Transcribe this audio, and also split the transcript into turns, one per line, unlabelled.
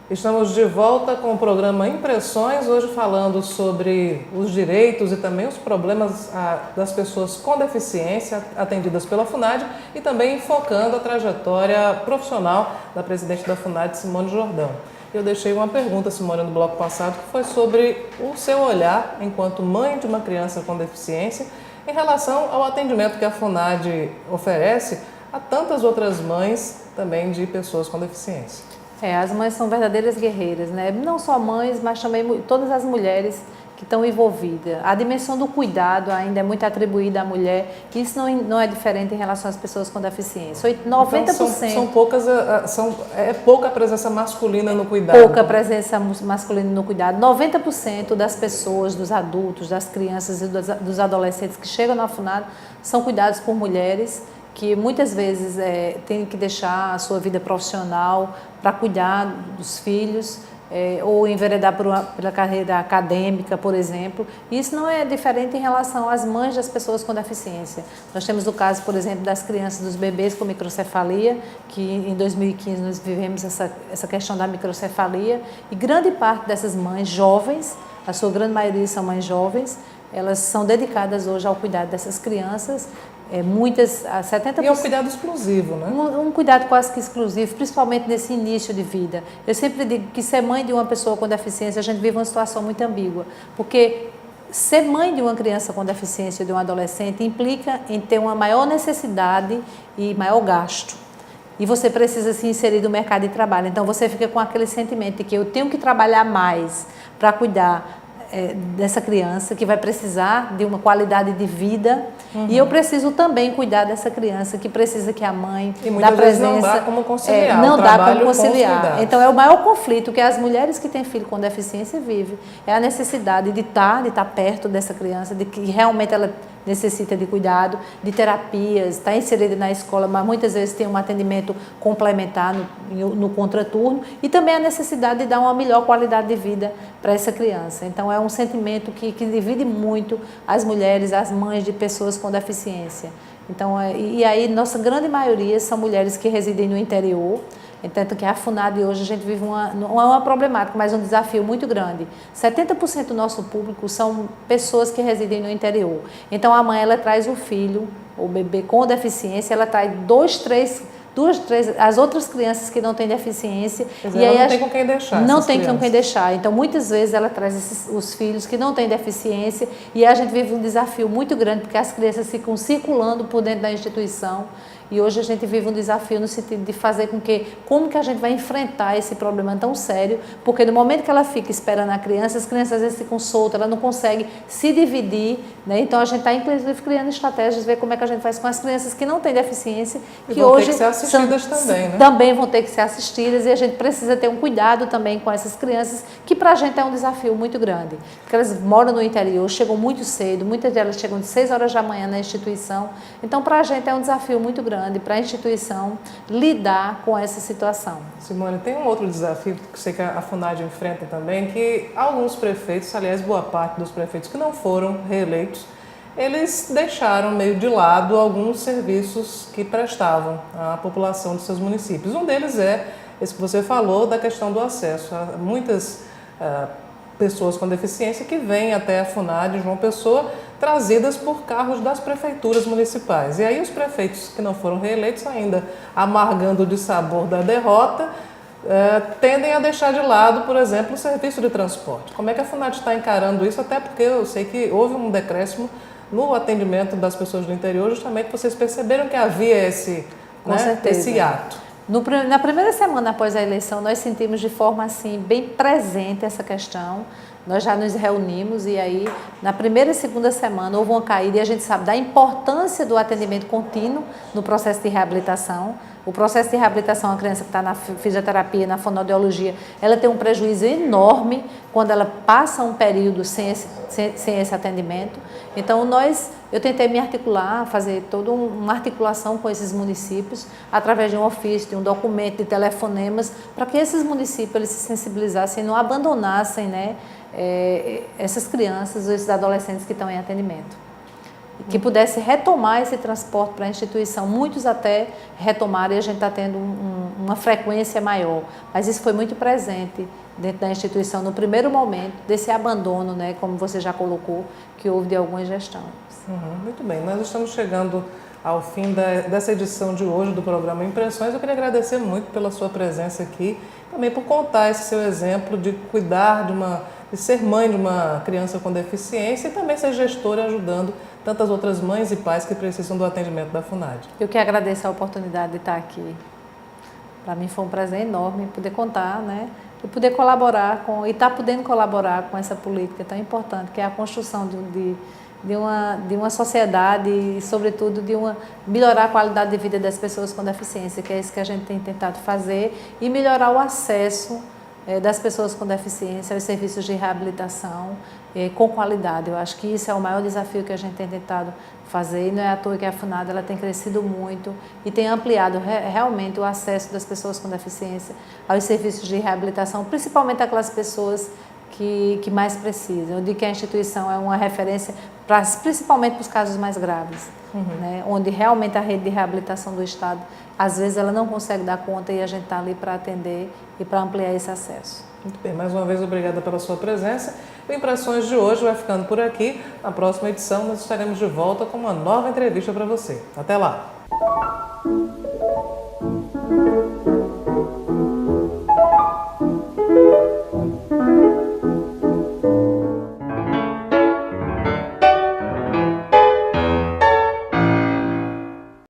Estamos de volta com o programa Impressões, hoje falando sobre os direitos e também os problemas das pessoas com deficiência atendidas pela FUNAD e também focando a trajetória profissional da presidente da FUNAD, Simone Jordão. Eu deixei uma pergunta, Simone, no bloco passado, que foi sobre o seu olhar enquanto mãe de uma criança com deficiência em relação ao atendimento que a FUNAD oferece a tantas outras mães também de pessoas com deficiência.
As mães são verdadeiras guerreiras, né? Não só mães, mas também todas as mulheres que estão envolvidas. A dimensão do cuidado ainda é muito atribuída à mulher, e isso não é diferente em relação às pessoas com deficiência. 90%.
Então é pouca presença masculina no cuidado.
Pouca presença masculina no cuidado. 90% das pessoas, dos adultos, das crianças e dos adolescentes que chegam na FUNAD são cuidados por mulheres, que muitas vezes têm que deixar a sua vida profissional para cuidar dos filhos, ou enveredar pela carreira acadêmica, por exemplo. Isso não é diferente em relação às mães das pessoas com deficiência. Nós temos o caso, por exemplo, das crianças, dos bebês com microcefalia, que em 2015 nós vivemos essa questão da microcefalia, e grande parte dessas mães jovens, a sua grande maioria são mães jovens, elas são dedicadas hoje ao cuidado dessas crianças. Muitas, 70%.
E é um cuidado exclusivo, né?
Um cuidado quase que exclusivo, principalmente nesse início de vida. Eu sempre digo que ser mãe de uma pessoa com deficiência, a gente vive uma situação muito ambígua, porque ser mãe de uma criança com deficiência ou de um adolescente implica em ter uma maior necessidade e maior gasto. E você precisa se inserir no mercado de trabalho. Então você fica com aquele sentimento de que eu tenho que trabalhar mais para cuidar dessa criança que vai precisar de uma qualidade de vida, e eu preciso também cuidar dessa criança que precisa que a mãe
da presença
não
dá como conciliar,
não dá como conciliar. Então é o maior conflito que as mulheres que têm filho com deficiência vivem, é a necessidade de estar perto dessa criança, de que realmente ela necessita de cuidado, de terapias, está inserida na escola, mas muitas vezes tem um atendimento complementar no contraturno, e também a necessidade de dar uma melhor qualidade de vida para essa criança. Então é um sentimento que divide muito as mulheres, as mães de pessoas com deficiência. Então, e aí nossa grande maioria são mulheres que residem no interior. Tanto que a FUNAD hoje a gente vive não é uma problemática, mas um desafio muito grande. 70% do nosso público são pessoas que residem no interior. Então a mãe, ela traz o filho, o bebê com deficiência, ela traz duas, três, as outras crianças que não têm deficiência.
E aí não tem com quem deixar.
Não tem com quem deixar. Então muitas vezes ela traz os filhos que não têm deficiência, e a gente vive um desafio muito grande, porque as crianças ficam circulando por dentro da instituição. E hoje a gente vive um desafio no sentido de fazer com que, como que a gente vai enfrentar esse problema tão sério, porque no momento que ela fica esperando a criança, as crianças às vezes ficam soltas, ela não consegue se dividir, né? Então a gente está inclusive criando estratégias, ver como é que a gente faz com as crianças que não têm deficiência,
que
que
hoje ter que ser assistidas também, né?
Também vão ter que ser assistidas, e a gente precisa ter um cuidado também com essas crianças, que para a gente é um desafio muito grande, porque elas moram no interior, chegam muito cedo, muitas delas chegam de 6 horas da manhã na instituição, então para a gente é um desafio muito grande para a instituição lidar com essa situação.
Simone, tem um outro desafio que sei que a FUNAD enfrenta também, que alguns prefeitos, aliás, boa parte dos prefeitos que não foram reeleitos, eles deixaram meio de lado alguns serviços que prestavam à população de seus municípios. Um deles é esse que você falou, da questão do acesso. Há muitas pessoas com deficiência que vêm até a FUNAD João Pessoa trazidas por carros das prefeituras municipais. E aí os prefeitos que não foram reeleitos, ainda amargando de sabor da derrota, tendem a deixar de lado, por exemplo, o serviço de transporte. Como é que a FUNAD está encarando isso? Até porque eu sei que houve um decréscimo no atendimento das pessoas do interior, justamente vocês perceberam que havia esse ato.
Na primeira semana após a eleição, nós sentimos de forma assim bem presente essa questão. Nós já nos reunimos, e aí na primeira e segunda semana houve uma caída, e a gente sabe da importância do atendimento contínuo no processo de reabilitação. O processo de reabilitação, a criança que está na fisioterapia, na fonoaudiologia, ela tem um prejuízo enorme quando ela passa um período sem esse atendimento. Então, eu tentei me articular, fazer toda uma articulação com esses municípios, através de um ofício, de um documento, de telefonemas, para que esses municípios eles se sensibilizassem e não abandonassem, né, essas crianças, esses adolescentes que estão em atendimento. Que pudesse retomar esse transporte para a instituição. Muitos até retomaram e a gente está tendo uma frequência maior. Mas isso foi muito presente dentro da instituição no primeiro momento desse abandono, né, como você já colocou, que houve de algumas gestões.
Muito bem, nós estamos chegando ao fim dessa edição de hoje do programa Impressões. Eu queria agradecer muito pela sua presença aqui, também por contar esse seu exemplo de cuidar de ser mãe de uma criança com deficiência e também ser gestora ajudando tantas outras mães e pais que precisam do atendimento da FUNAD.
Eu que agradeço a oportunidade de estar aqui. Para mim foi um prazer enorme poder contar, né, e poder colaborar e estar podendo colaborar com essa política tão importante, que é a construção de uma sociedade e, sobretudo, melhorar a qualidade de vida das pessoas com deficiência, que é isso que a gente tem tentado fazer, e melhorar o acesso das pessoas com deficiência aos serviços de reabilitação com qualidade. Eu acho que isso é o maior desafio que a gente tem tentado fazer, e não é à toa que a FUNAD ela tem crescido muito e tem ampliado realmente o acesso das pessoas com deficiência aos serviços de reabilitação, principalmente aquelas pessoas que mais precisam. Eu digo que a instituição é uma referência principalmente para os casos mais graves, né, onde realmente a rede de reabilitação do Estado, às vezes, ela não consegue dar conta e a gente está ali para atender e para ampliar esse acesso.
Muito bem, mais uma vez obrigada pela sua presença. O Impressões de hoje vai ficando por aqui. Na próxima edição nós estaremos de volta com uma nova entrevista para você. Até lá!